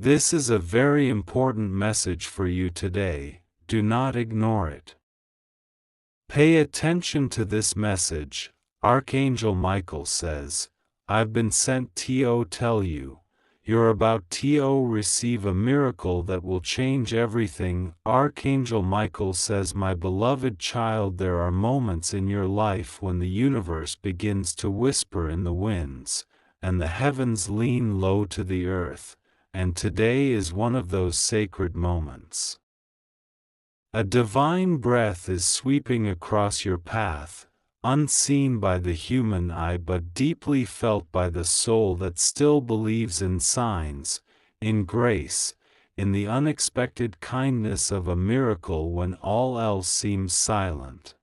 This is a very important message for you today. Do not ignore it. Pay attention to this message. Archangel Michael says, I've been sent to tell you, you're about to receive a miracle that will change everything. Archangel Michael says, my beloved child, there are moments in your life when the universe begins to whisper in the winds, and the heavens lean low to the earth, and today is one of those sacred moments. A divine breath is sweeping across your path, unseen by the human eye but deeply felt by the soul that still believes in signs, in grace, in the unexpected kindness of a miracle when all else seems silent.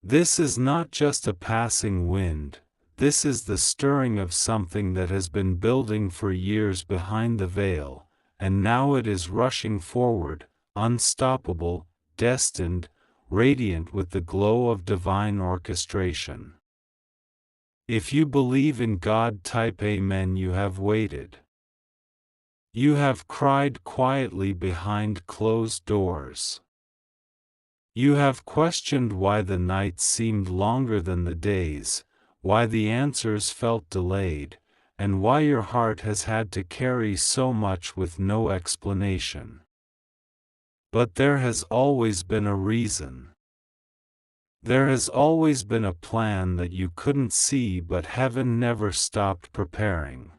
This is not just a passing wind, this is the stirring of something that has been building for years behind the veil, and now it is rushing forward, unstoppable, destined, radiant with the glow of divine orchestration. If you believe in God, type Amen. You have waited. You have cried quietly behind closed doors. You have questioned why the nights seemed longer than the days, why the answers felt delayed, and why your heart has had to carry so much with no explanation. But there has always been a reason. There has always been a plan that you couldn't see, but heaven never stopped preparing.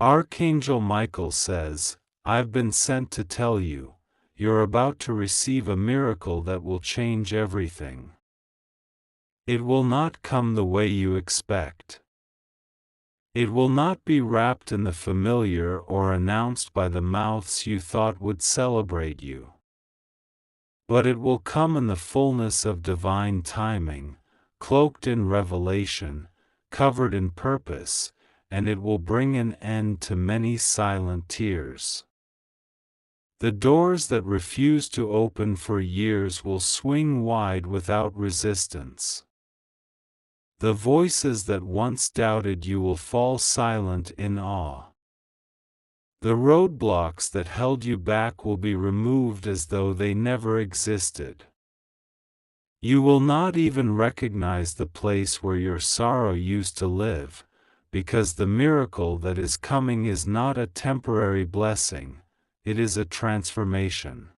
Archangel Michael says, I've been sent to tell you, you're about to receive a miracle that will change everything. It will not come the way you expect. It will not be wrapped in the familiar or announced by the mouths you thought would celebrate you. But it will come in the fullness of divine timing, cloaked in revelation, covered in purpose, and it will bring an end to many silent tears. The doors that refused to open for years will swing wide without resistance. The voices that once doubted you will fall silent in awe. The roadblocks that held you back will be removed as though they never existed. You will not even recognize the place where your sorrow used to live, because the miracle that is coming is not a temporary blessing, it is a transformation.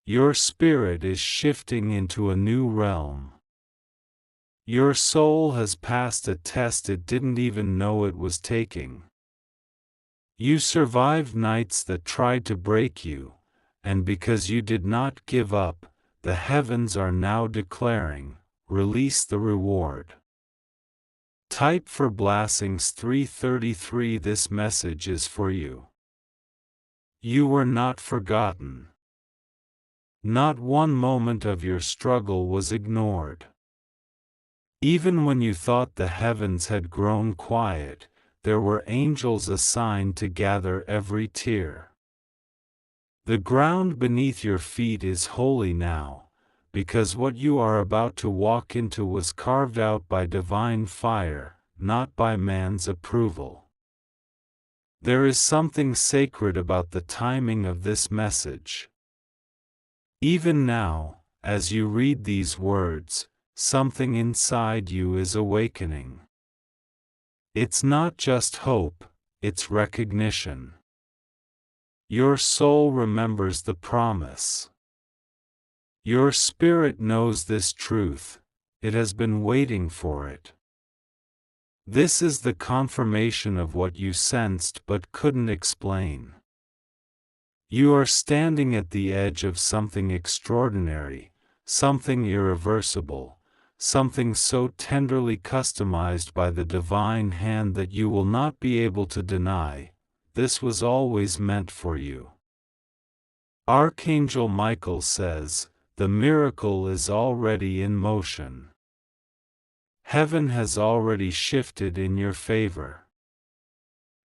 Your spirit is shifting into a new realm. Your soul has passed a test it didn't even know it was taking. You survived nights that tried to break you, and because you did not give up, the heavens are now declaring, release the reward. Type for Blessings 333. This message is for you. You were not forgotten. Not one moment of your struggle was ignored. Even when you thought the heavens had grown quiet, there were angels assigned to gather every tear. The ground beneath your feet is holy now, because what you are about to walk into was carved out by divine fire, not by man's approval. There is something sacred about the timing of this message. Even now, as you read these words, something inside you is awakening. It's not just hope, it's recognition. Your soul remembers the promise. Your spirit knows this truth, it has been waiting for it. This is the confirmation of what you sensed but couldn't explain. You are standing at the edge of something extraordinary, something irreversible, something so tenderly customized by the divine hand that you will not be able to deny, this was always meant for you. Archangel Michael says, the miracle is already in motion. Heaven has already shifted in your favor.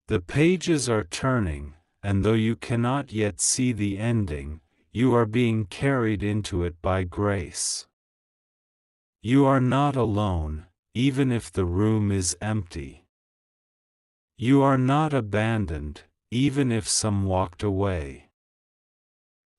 The pages are turning, and though you cannot yet see the ending, you are being carried into it by grace. You are not alone, even if the room is empty. You are not abandoned, even if some walked away.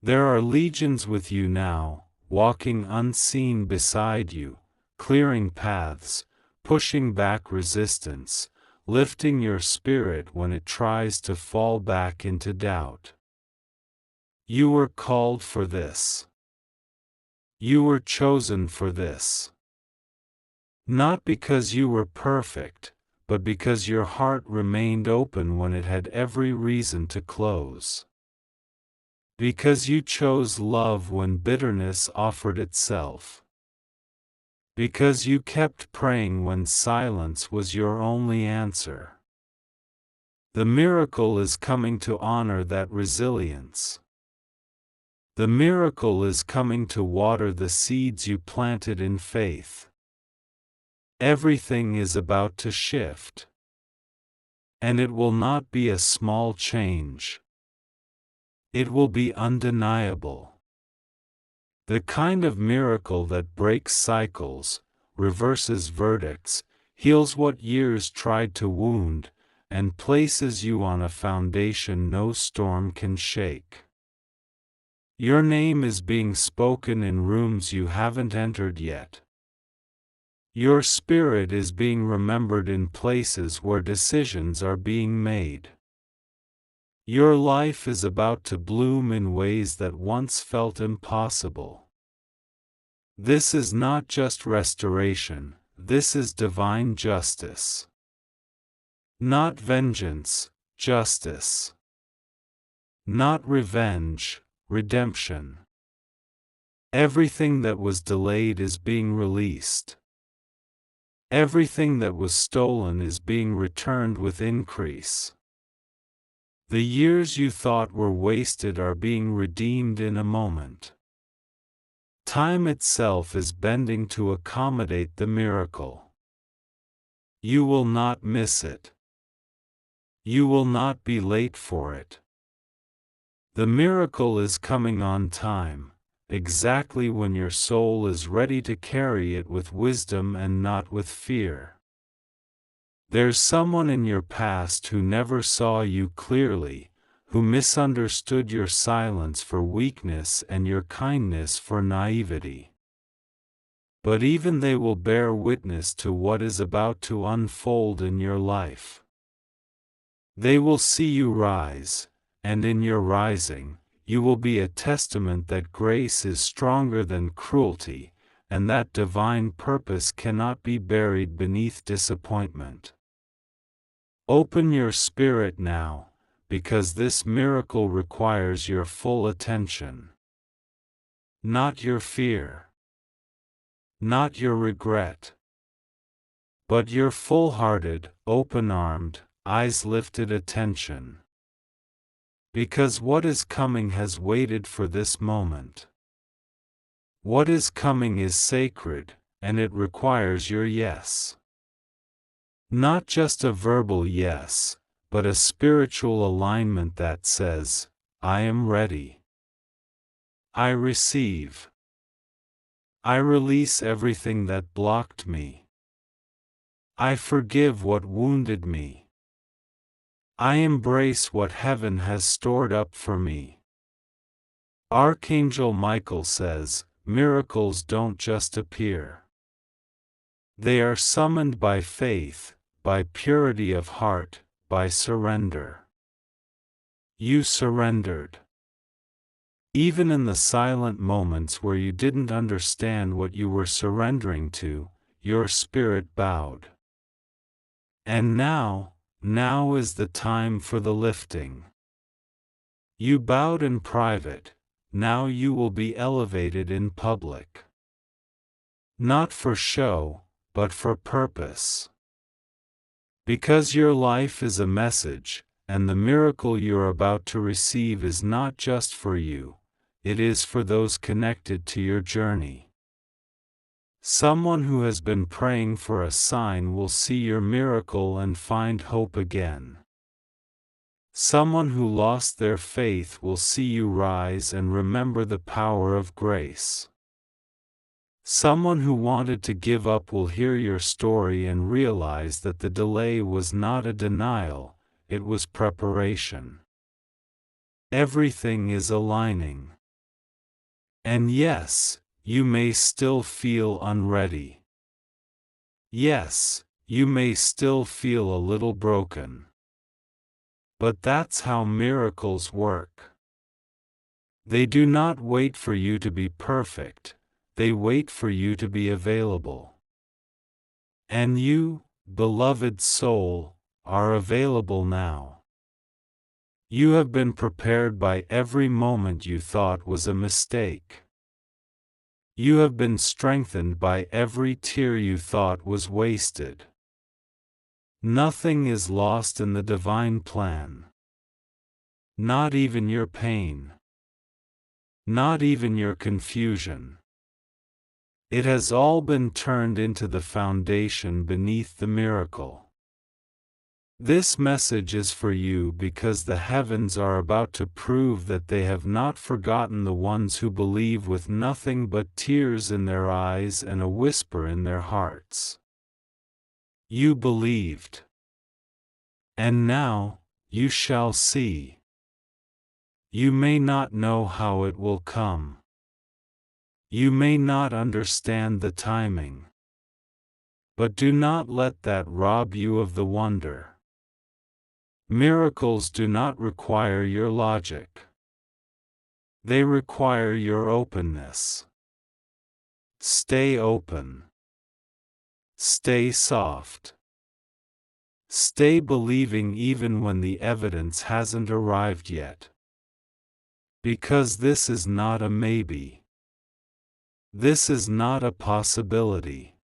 There are legions with you now, walking unseen beside you, clearing paths, pushing back resistance, lifting your spirit when it tries to fall back into doubt. You were called for this. You were chosen for this. Not because you were perfect, but because your heart remained open when it had every reason to close. Because you chose love when bitterness offered itself. Because you kept praying when silence was your only answer. The miracle is coming to honor that resilience. The miracle is coming to water the seeds you planted in faith. Everything is about to shift. And it will not be a small change. It will be undeniable. The kind of miracle that breaks cycles, reverses verdicts, heals what years tried to wound, and places you on a foundation no storm can shake. Your name is being spoken in rooms you haven't entered yet. Your spirit is being remembered in places where decisions are being made. Your life is about to bloom in ways that once felt impossible. This is not just restoration, this is divine justice. Not vengeance, justice. Not revenge, redemption. Everything that was delayed is being released. Everything that was stolen is being returned with increase. The years you thought were wasted are being redeemed in a moment. Time itself is bending to accommodate the miracle. You will not miss it. You will not be late for it. The miracle is coming on time, exactly when your soul is ready to carry it with wisdom and not with fear. There's someone in your past who never saw you clearly, who misunderstood your silence for weakness and your kindness for naivety. But even they will bear witness to what is about to unfold in your life. They will see you rise, and in your rising, you will be a testament that grace is stronger than cruelty, and that divine purpose cannot be buried beneath disappointment. Open your spirit now, because this miracle requires your full attention. Not your fear. Not your regret. But your full-hearted, open-armed, eyes-lifted attention. Because what is coming has waited for this moment. What is coming is sacred, and it requires your yes. Not just a verbal yes, but a spiritual alignment that says, I am ready. I receive. I release everything that blocked me. I forgive what wounded me. I embrace what heaven has stored up for me. Archangel Michael says, miracles don't just appear. They are summoned by faith, by purity of heart, by surrender. You surrendered. Even in the silent moments where you didn't understand what you were surrendering to, your spirit bowed. And now is the time for the lifting. You bowed in private, now you will be elevated in public. Not for show, but for purpose. Because your life is a message, and the miracle you're about to receive is not just for you, it is for those connected to your journey. Someone who has been praying for a sign will see your miracle and find hope again. Someone who lost their faith will see you rise and remember the power of grace. Someone who wanted to give up will hear your story and realize that the delay was not a denial, it was preparation. Everything is aligning. And yes, you may still feel unready. Yes, you may still feel a little broken. But that's how miracles work. They do not wait for you to be perfect, they wait for you to be available. And you, beloved soul, are available now. You have been prepared by every moment you thought was a mistake. You have been strengthened by every tear you thought was wasted. Nothing is lost in the divine plan. Not even your pain. Not even your confusion. It has all been turned into the foundation beneath the miracle. This message is for you because the heavens are about to prove that they have not forgotten the ones who believe with nothing but tears in their eyes and a whisper in their hearts. You believed. And now, you shall see. You may not know how it will come. You may not understand the timing. But do not let that rob you of the wonder. Miracles do not require your logic. They require your openness. Stay open. Stay soft. Stay believing even when the evidence hasn't arrived yet. Because this is not a maybe. This is not a possibility.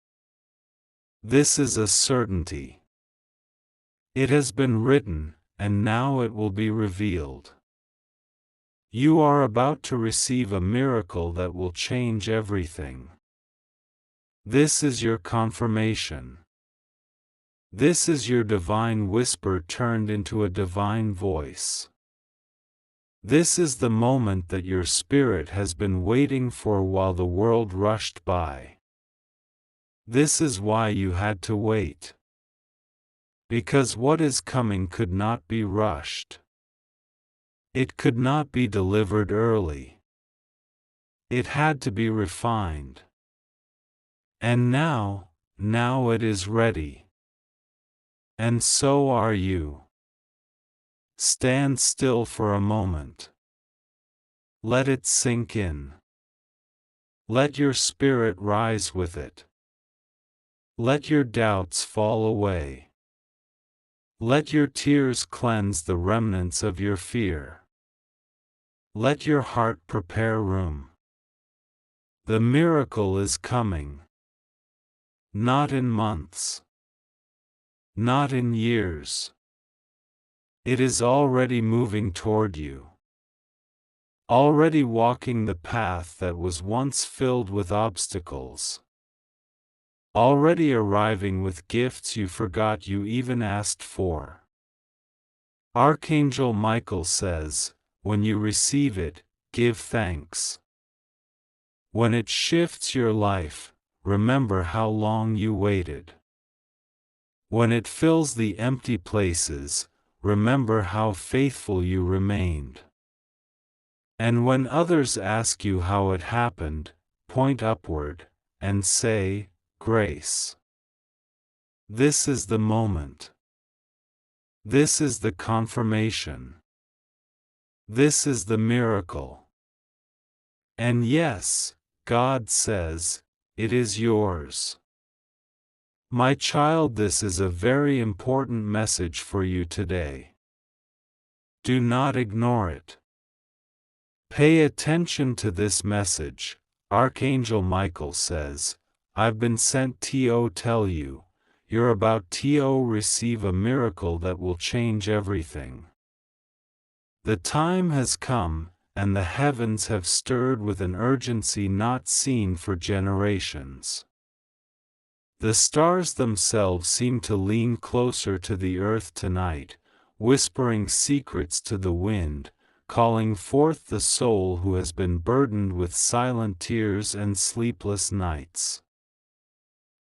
This is a certainty. It has been written, and now it will be revealed. You are about to receive a miracle that will change everything. This is your confirmation. This is your divine whisper turned into a divine voice. This is the moment that your spirit has been waiting for while the world rushed by. This is why you had to wait. Because what is coming could not be rushed. It could not be delivered early. It had to be refined. And now it is ready. And so are you. Stand still for a moment. Let it sink in. Let your spirit rise with it. Let your doubts fall away. Let your tears cleanse the remnants of your fear. Let your heart prepare room. The miracle is coming. Not in months. Not in years. It is already moving toward you. Already walking the path that was once filled with obstacles. Already arriving with gifts you forgot you even asked for. Archangel Michael says, when you receive it, give thanks. When it shifts your life, remember how long you waited. When it fills the empty places, remember how faithful you remained. And when others ask you how it happened, point upward, and say, grace. This is the moment. This is the confirmation. This is the miracle. And yes, God says, it is yours. My child, this is a very important message for you today. Do not ignore it. Pay attention to this message. Archangel Michael says, I've been sent to tell you, you're about to receive a miracle that will change everything. The time has come, and the heavens have stirred with an urgency not seen for generations. The stars themselves seem to lean closer to the earth tonight, whispering secrets to the wind, calling forth the soul who has been burdened with silent tears and sleepless nights.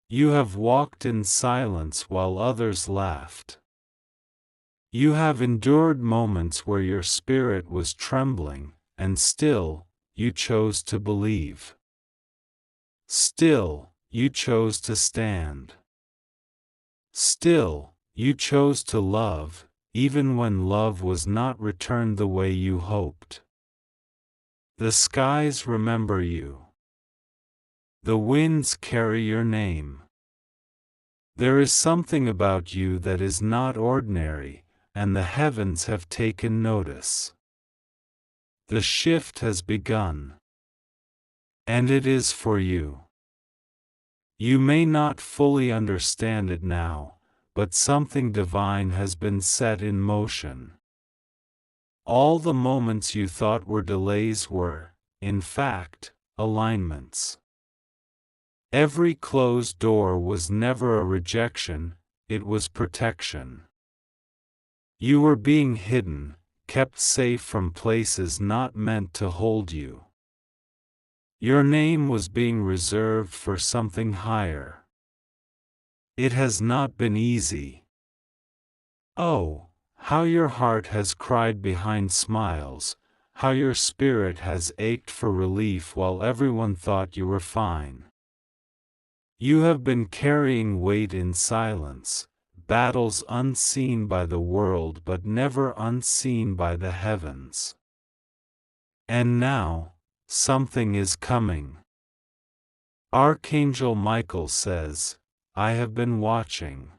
You have walked in silence while others laughed. You have endured moments where your spirit was trembling, and still, you chose to believe. Still, you chose to stand. Still, you chose to love, even when love was not returned the way you hoped. The skies remember you. The winds carry your name. There is something about you that is not ordinary, and the heavens have taken notice. The shift has begun. And it is for you. You may not fully understand it now, but something divine has been set in motion. All the moments you thought were delays were, in fact, alignments. Every closed door was never a rejection, it was protection. You were being hidden, kept safe from places not meant to hold you. Your name was being reserved for something higher. It has not been easy. Oh, how your heart has cried behind smiles, how your spirit has ached for relief while everyone thought you were fine. You have been carrying weight in silence, battles unseen by the world but never unseen by the heavens. And now, something is coming. Archangel Michael says, I have been watching.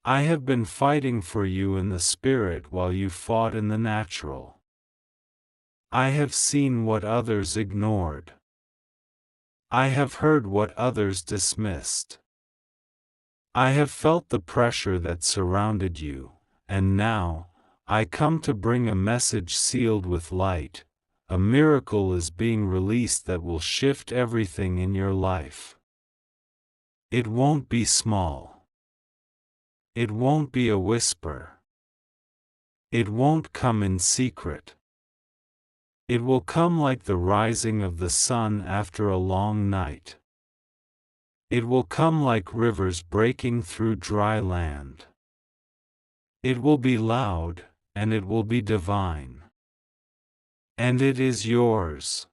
I have been fighting for you in the spirit while you fought in the natural. I have seen what others ignored. I have heard what others dismissed. I have felt the pressure that surrounded you, and now, I come to bring a message sealed with light. A miracle is being released that will shift everything in your life. It won't be small. It won't be a whisper. It won't come in secret. It will come like the rising of the sun after a long night. It will come like rivers breaking through dry land. It will be loud, and it will be divine. And it is yours.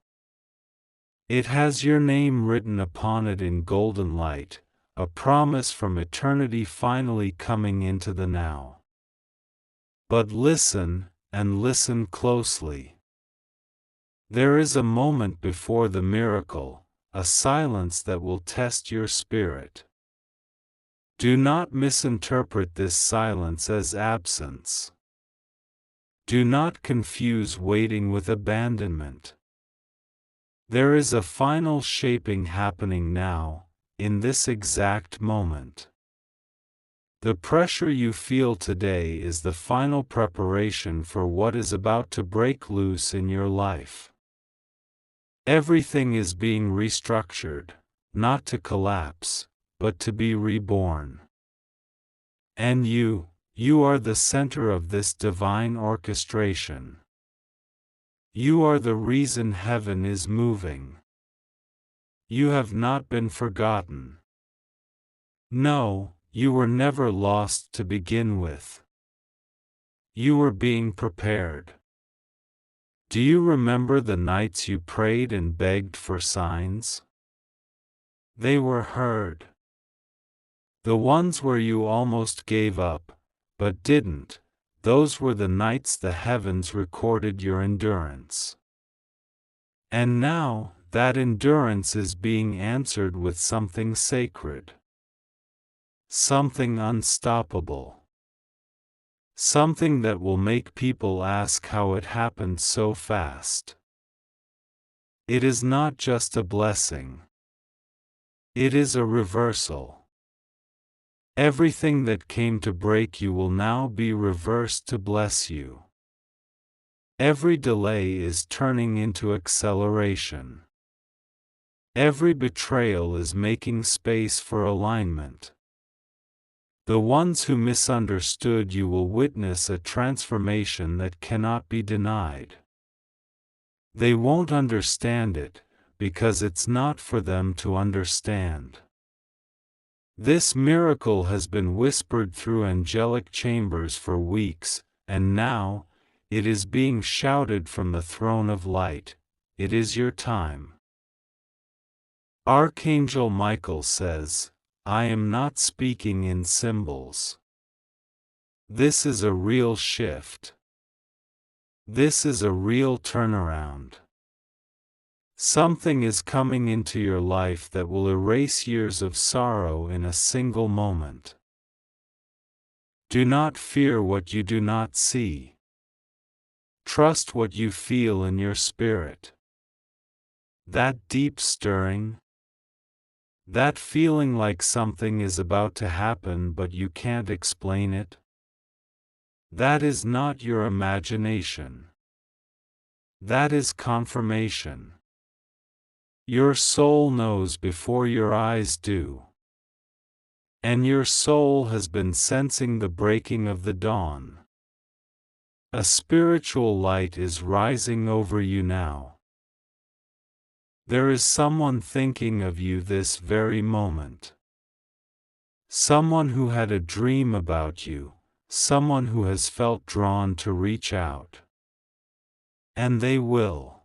It has your name written upon it in golden light, a promise from eternity finally coming into the now. But listen, and listen closely. There is a moment before the miracle, a silence that will test your spirit. Do not misinterpret this silence as absence. Do not confuse waiting with abandonment. There is a final shaping happening now, in this exact moment. The pressure you feel today is the final preparation for what is about to break loose in your life. Everything is being restructured, not to collapse, but to be reborn. And you are the center of this divine orchestration. You are the reason heaven is moving. You have not been forgotten. No, you were never lost to begin with. You were being prepared. Do you remember the nights you prayed and begged for signs? They were heard. The ones where you almost gave up, but didn't, those were the nights the heavens recorded your endurance. And now, that endurance is being answered with something sacred. Something unstoppable. Something that will make people ask how it happened so fast. It is not just a blessing. It is a reversal. Everything that came to break you will now be reversed to bless you. Every delay is turning into acceleration. Every betrayal is making space for alignment. The ones who misunderstood you will witness a transformation that cannot be denied. They won't understand it, because it's not for them to understand. This miracle has been whispered through angelic chambers for weeks, and now, it is being shouted from the throne of light. It is your time. Archangel Michael says, I am not speaking in symbols. This is a real shift. This is a real turnaround. Something is coming into your life that will erase years of sorrow in a single moment. Do not fear what you do not see. Trust what you feel in your spirit. That deep stirring, that feeling like something is about to happen but you can't explain it, that is not your imagination. That is confirmation. Your soul knows before your eyes do. And your soul has been sensing the breaking of the dawn. A spiritual light is rising over you now. There is someone thinking of you this very moment. Someone who had a dream about you, someone who has felt drawn to reach out. And they will.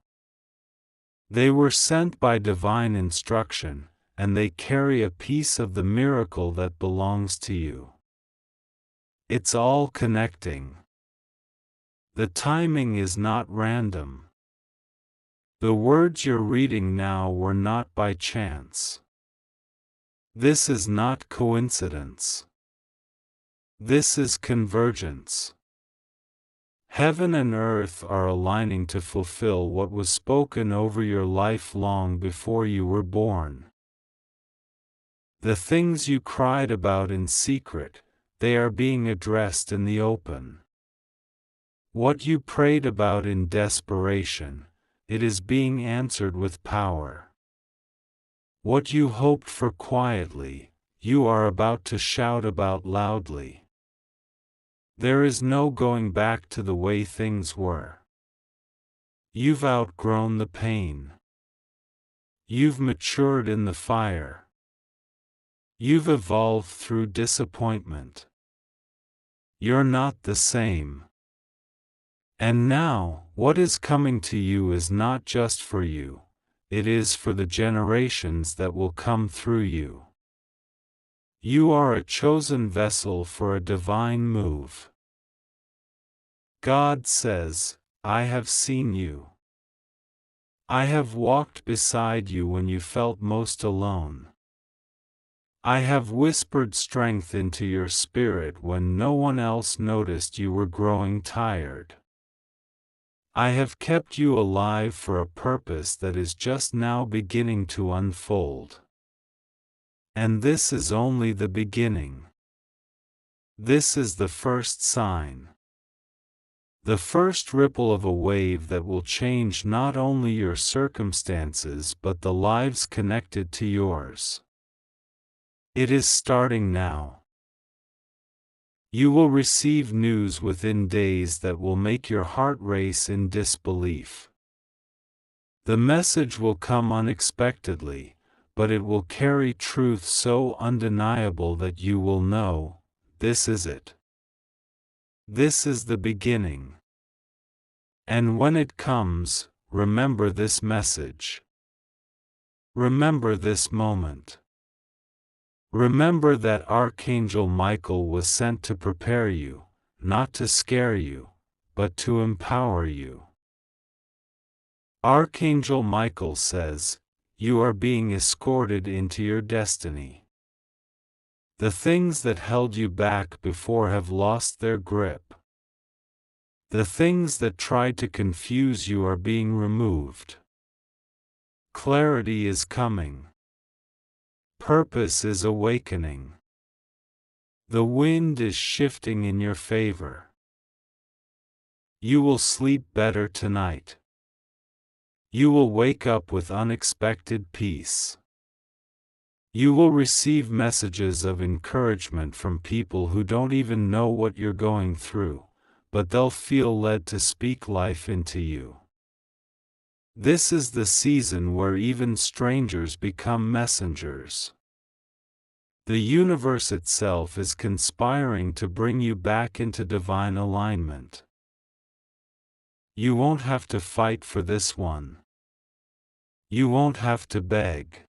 They were sent by divine instruction, and they carry a piece of the miracle that belongs to you. It's all connecting. The timing is not random. The words you're reading now were not by chance. This is not coincidence. This is convergence. Heaven and earth are aligning to fulfill what was spoken over your life long before you were born. The things you cried about in secret, they are being addressed in the open. What you prayed about in desperation, it is being answered with power. What you hoped for quietly, you are about to shout about loudly. There is no going back to the way things were. You've outgrown the pain. You've matured in the fire. You've evolved through disappointment. You're not the same. And now, what is coming to you is not just for you, it is for the generations that will come through you. You are a chosen vessel for a divine move. God says, I have seen you. I have walked beside you when you felt most alone. I have whispered strength into your spirit when no one else noticed you were growing tired. I have kept you alive for a purpose that is just now beginning to unfold. And this is only the beginning. This is the first sign. The first ripple of a wave that will change not only your circumstances but the lives connected to yours. It is starting now. You will receive news within days that will make your heart race in disbelief. The message will come unexpectedly, but it will carry truth so undeniable that you will know, this is it. This is the beginning. And when it comes, remember this message. Remember this moment. Remember that Archangel Michael was sent to prepare you, not to scare you, but to empower you. Archangel Michael says, you are being escorted into your destiny. The things that held you back before have lost their grip. The things that tried to confuse you are being removed. Clarity is coming. Purpose is awakening. The wind is shifting in your favor. You will sleep better tonight. You will wake up with unexpected peace. You will receive messages of encouragement from people who don't even know what you're going through, but they'll feel led to speak life into you. This is the season where even strangers become messengers. The universe itself is conspiring to bring you back into divine alignment. You won't have to fight for this one. You won't have to beg.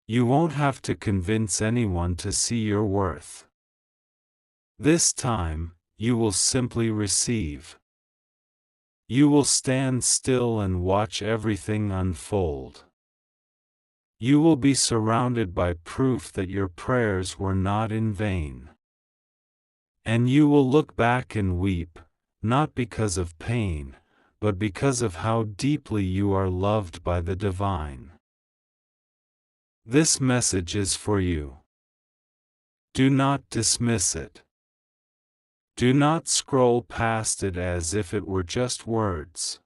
You won't have to convince anyone to see your worth. This time, you will simply receive. You will stand still and watch everything unfold. You will be surrounded by proof that your prayers were not in vain. And you will look back and weep, not because of pain, but because of how deeply you are loved by the divine. This message is for you. Do not dismiss it. Do not scroll past it as if it were just words.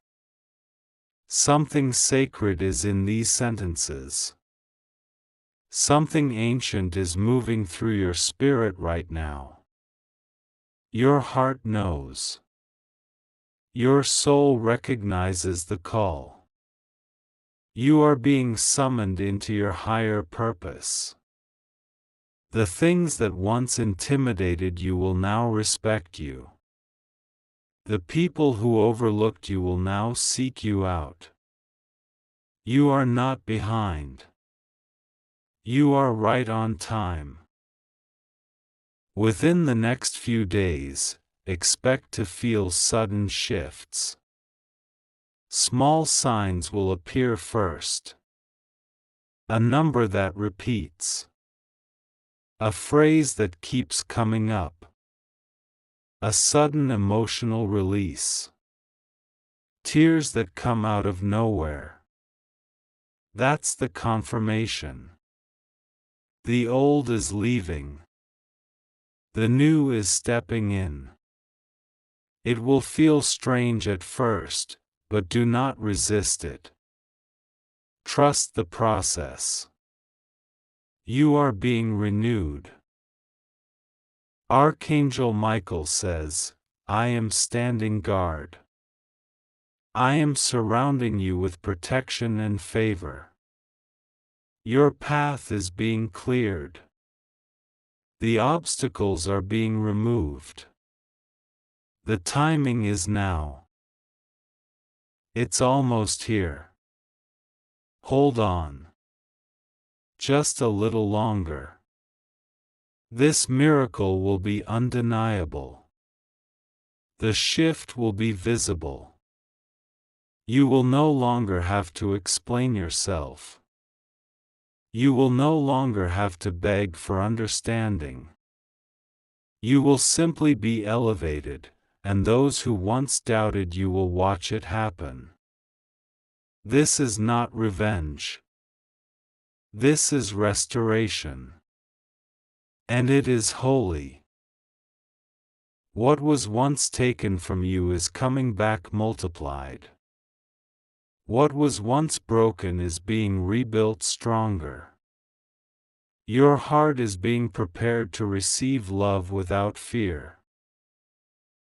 Something sacred is in these sentences. Something ancient is moving through your spirit right now. Your heart knows. Your soul recognizes the call. You are being summoned into your higher purpose. The things that once intimidated you will now respect you. The people who overlooked you will now seek you out. You are not behind. You are right on time. Within the next few days, expect to feel sudden shifts. Small signs will appear first. A number that repeats. A phrase that keeps coming up. A sudden emotional release. Tears that come out of nowhere. That's the confirmation. The old is leaving. The new is stepping in. It will feel strange at first, but do not resist it. Trust the process. You are being renewed. Archangel Michael says, I am standing guard. I am surrounding you with protection and favor. Your path is being cleared. The obstacles are being removed. The timing is now. It's almost here. Hold on. Just a little longer. This miracle will be undeniable. The shift will be visible. You will no longer have to explain yourself. You will no longer have to beg for understanding. You will simply be elevated, and those who once doubted you will watch it happen. This is not revenge. This is restoration. And it is holy. What was once taken from you is coming back multiplied. What was once broken is being rebuilt stronger. Your heart is being prepared to receive love without fear.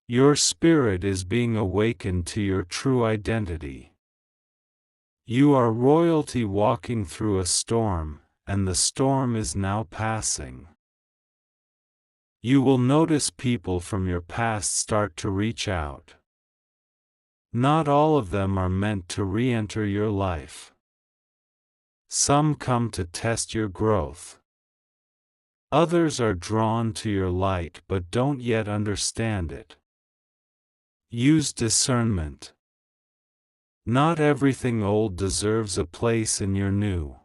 Your spirit is being awakened to your true identity. You are royalty walking through a storm, and the storm is now passing. You will notice people from your past start to reach out. Not all of them are meant to re-enter your life. Some come to test your growth. Others are drawn to your light but don't yet understand it. Use discernment. Not everything old deserves a place in your new.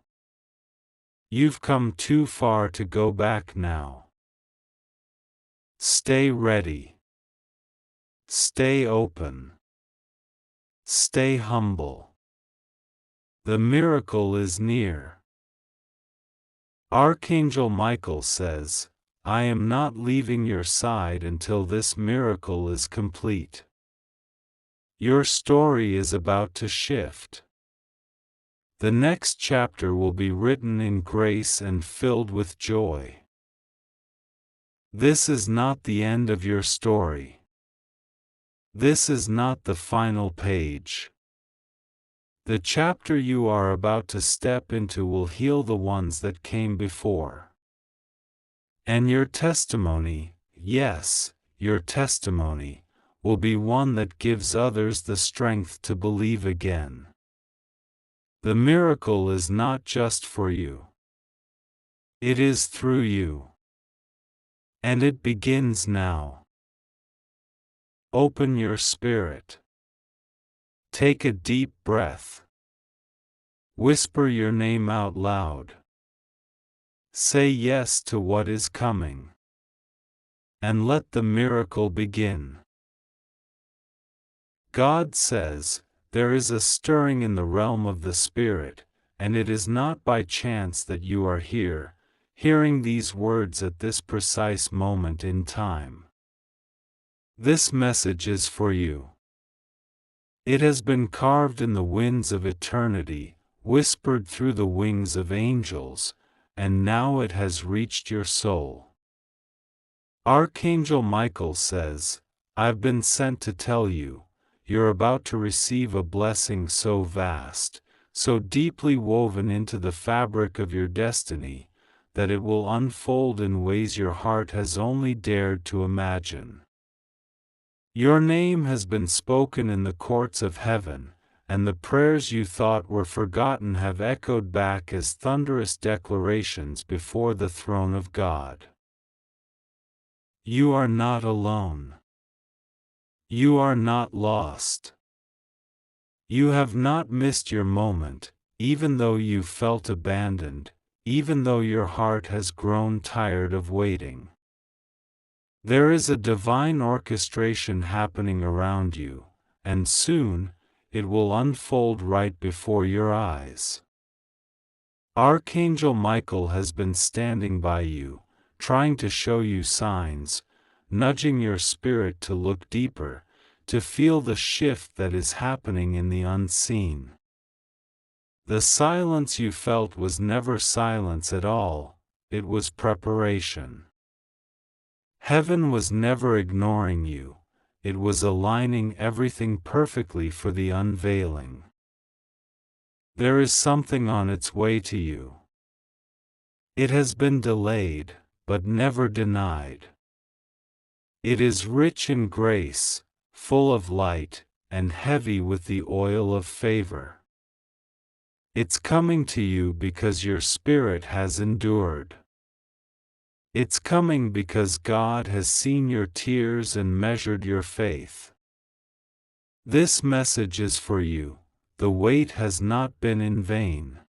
You've come too far to go back now. Stay ready. Stay open. Stay humble. The miracle is near. Archangel Michael says, I am not leaving your side until this miracle is complete. Your story is about to shift. The next chapter will be written in grace and filled with joy. This is not the end of your story. This is not the final page. The chapter you are about to step into will heal the ones that came before. And your testimony, yes, your testimony, will be one that gives others the strength to believe again. The miracle is not just for you. It is through you. And it begins now. Open your spirit. Take a deep breath. Whisper your name out loud. Say yes to what is coming. And let the miracle begin. God says, there is a stirring in the realm of the Spirit, and it is not by chance that you are here, hearing these words at this precise moment in time. This message is for you. It has been carved in the winds of eternity, whispered through the wings of angels, and now it has reached your soul. Archangel Michael says, I've been sent to tell you, you're about to receive a blessing so vast, so deeply woven into the fabric of your destiny, that it will unfold in ways your heart has only dared to imagine. Your name has been spoken in the courts of heaven, and the prayers you thought were forgotten have echoed back as thunderous declarations before the throne of God. You are not alone. You are not lost. You have not missed your moment, even though you felt abandoned, even though your heart has grown tired of waiting. There is a divine orchestration happening around you, and soon, it will unfold right before your eyes. Archangel Michael has been standing by you, trying to show you signs, nudging your spirit to look deeper, to feel the shift that is happening in the unseen. The silence you felt was never silence at all, it was preparation. Heaven was never ignoring you, it was aligning everything perfectly for the unveiling. There is something on its way to you. It has been delayed, but never denied. It is rich in grace, full of light, and heavy with the oil of favor. It's coming to you because your spirit has endured. It's coming because God has seen your tears and measured your faith. This message is for you. The wait has not been in vain.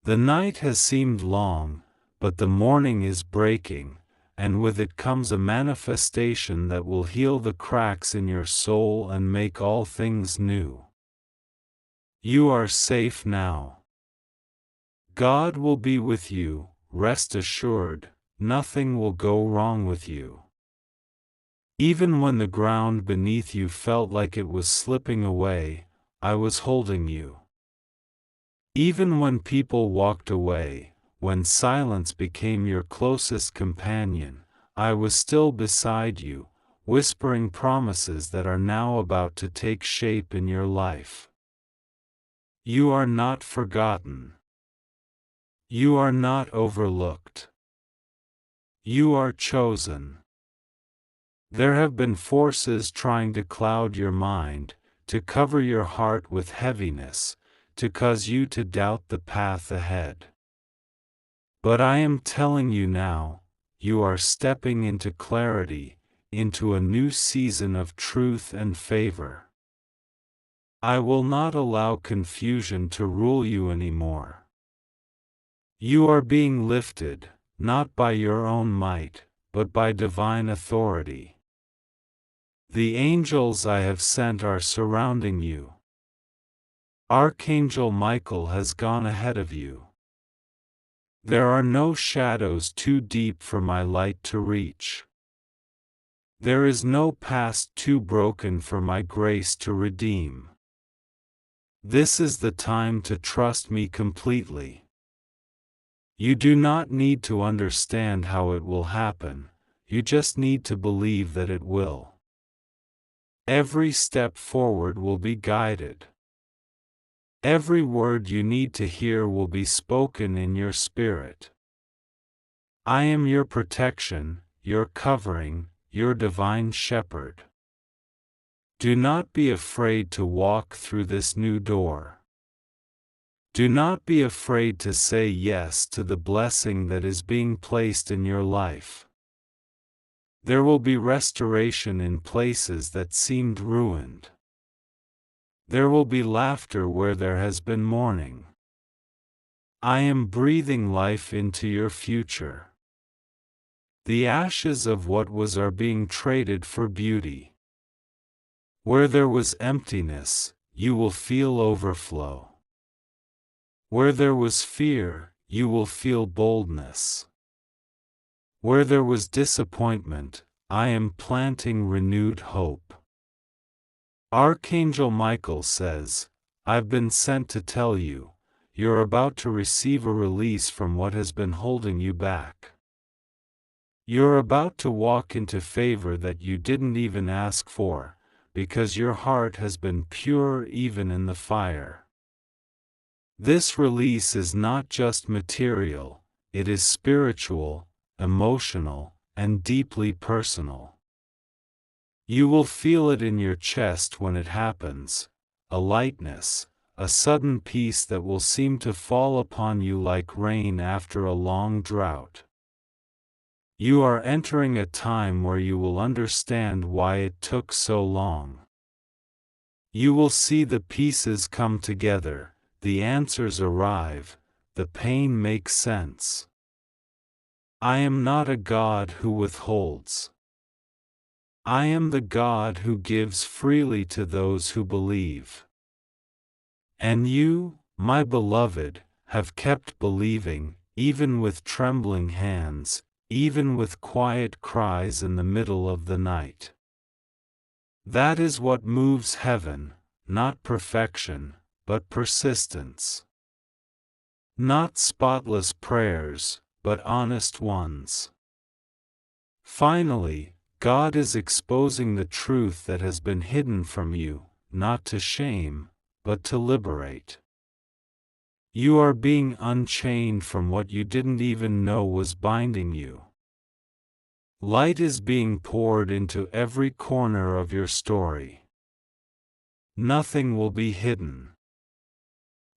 The night has seemed long, but the morning is breaking, and with it comes a manifestation that will heal the cracks in your soul and make all things new. You are safe now. God will be with you, rest assured, nothing will go wrong with you. Even when the ground beneath you felt like it was slipping away, I was holding you. Even when people walked away, when silence became your closest companion, I was still beside you, whispering promises that are now about to take shape in your life. You are not forgotten. You are not overlooked. You are chosen. There have been forces trying to cloud your mind, to cover your heart with heaviness, to cause you to doubt the path ahead. But I am telling you now, you are stepping into clarity, into a new season of truth and favor. I will not allow confusion to rule you anymore. You are being lifted, not by your own might, but by divine authority. The angels I have sent are surrounding you. Archangel Michael has gone ahead of you. There are no shadows too deep for my light to reach. There is no past too broken for my grace to redeem. This is the time to trust me completely. You do not need to understand how it will happen, you just need to believe that it will. Every step forward will be guided. Every word you need to hear will be spoken in your spirit. I am your protection, your covering, your divine shepherd. Do not be afraid to walk through this new door. Do not be afraid to say yes to the blessing that is being placed in your life. There will be restoration in places that seemed ruined. There will be laughter where there has been mourning. I am breathing life into your future. The ashes of what was are being traded for beauty. Where there was emptiness, you will feel overflow. Where there was fear, you will feel boldness. Where there was disappointment, I am planting renewed hope. Archangel Michael says, I've been sent to tell you, you're about to receive a release from what has been holding you back. You're about to walk into favor that you didn't even ask for, because your heart has been pure even in the fire. This release is not just material, it is spiritual, emotional, and deeply personal. You will feel it in your chest when it happens, a lightness, a sudden peace that will seem to fall upon you like rain after a long drought. You are entering a time where you will understand why it took so long. You will see the pieces come together, the answers arrive, the pain makes sense. I am not a God who withholds. I am the God who gives freely to those who believe. And you, my beloved, have kept believing, even with trembling hands, even with quiet cries in the middle of the night. That is what moves heaven, not perfection, but persistence. Not spotless prayers, but honest ones. Finally, God is exposing the truth that has been hidden from you, not to shame, but to liberate. You are being unchained from what you didn't even know was binding you. Light is being poured into every corner of your story. Nothing will be hidden.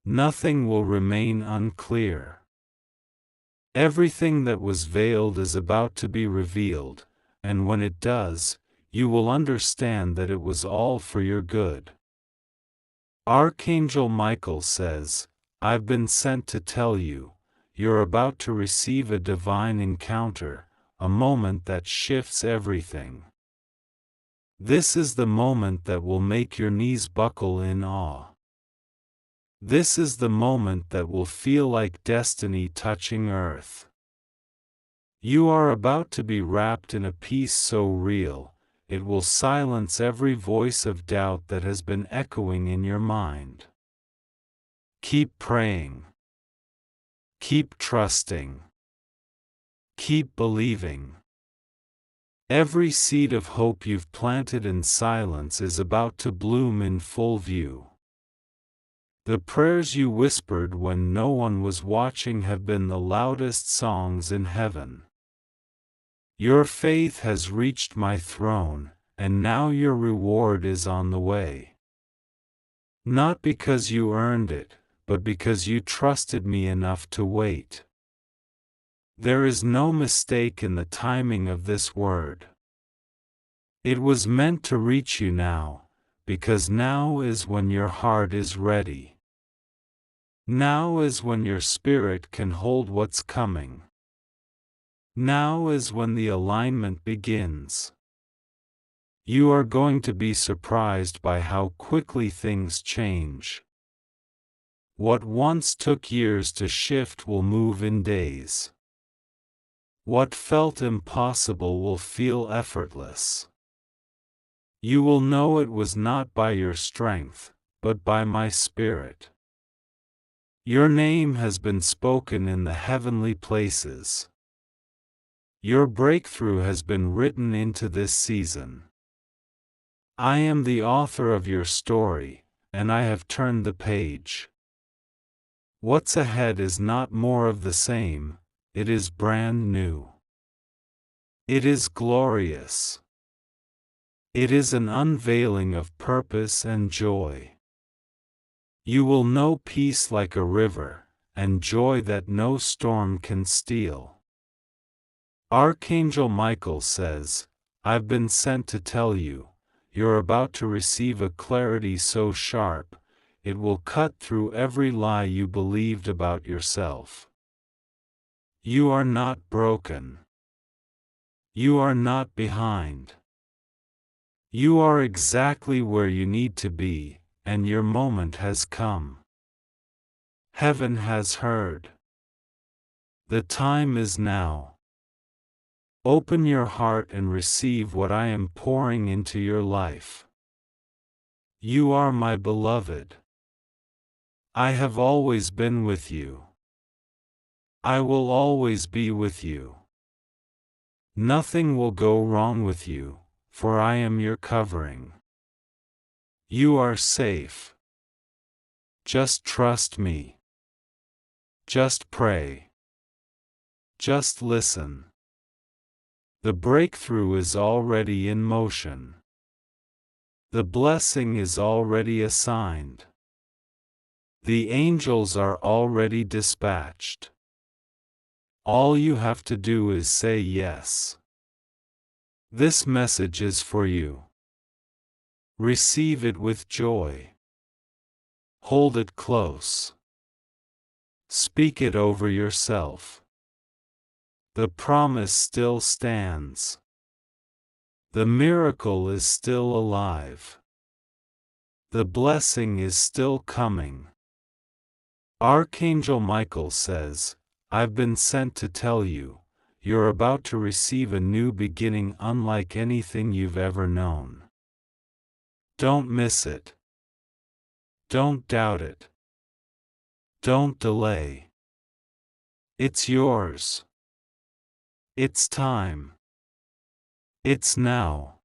Nothing will remain unclear. Everything that was veiled is about to be revealed, and when it does, you will understand that it was all for your good. Archangel Michael says, I've been sent to tell you, you're about to receive a divine encounter, a moment that shifts everything. This is the moment that will make your knees buckle in awe. This is the moment that will feel like destiny touching earth. You are about to be wrapped in a peace so real, it will silence every voice of doubt that has been echoing in your mind. Keep praying. Keep trusting. Keep believing. Every seed of hope you've planted in silence is about to bloom in full view. The prayers you whispered when no one was watching have been the loudest songs in heaven. Your faith has reached my throne, and now your reward is on the way. Not because you earned it, but because you trusted me enough to wait. There is no mistake in the timing of this word. It was meant to reach you now, because now is when your heart is ready. Now is when your spirit can hold what's coming. Now is when the alignment begins. You are going to be surprised by how quickly things change. What once took years to shift will move in days. What felt impossible will feel effortless. You will know it was not by your strength, but by my Spirit. Your name has been spoken in the heavenly places. Your breakthrough has been written into this season. I am the author of your story, and I have turned the page. What's ahead is not more of the same, it is brand new. It is glorious. It is an unveiling of purpose and joy. You will know peace like a river, and joy that no storm can steal. Archangel Michael says, I've been sent to tell you, you're about to receive a clarity so sharp, it will cut through every lie you believed about yourself. You are not broken. You are not behind. You are exactly where you need to be, and your moment has come. Heaven has heard. The time is now. Open your heart and receive what I am pouring into your life. You are my beloved. I have always been with you. I will always be with you. Nothing will go wrong with you, for I am your covering. You are safe. Just trust me. Just pray. Just listen. The breakthrough is already in motion. The blessing is already assigned. The angels are already dispatched. All you have to do is say yes. This message is for you. Receive it with joy. Hold it close. Speak it over yourself. The promise still stands. The miracle is still alive. The blessing is still coming. Archangel Michael says, I've been sent to tell you, you're about to receive a new beginning unlike anything you've ever known. Don't miss it. Don't doubt it. Don't delay. It's yours. It's time. It's now.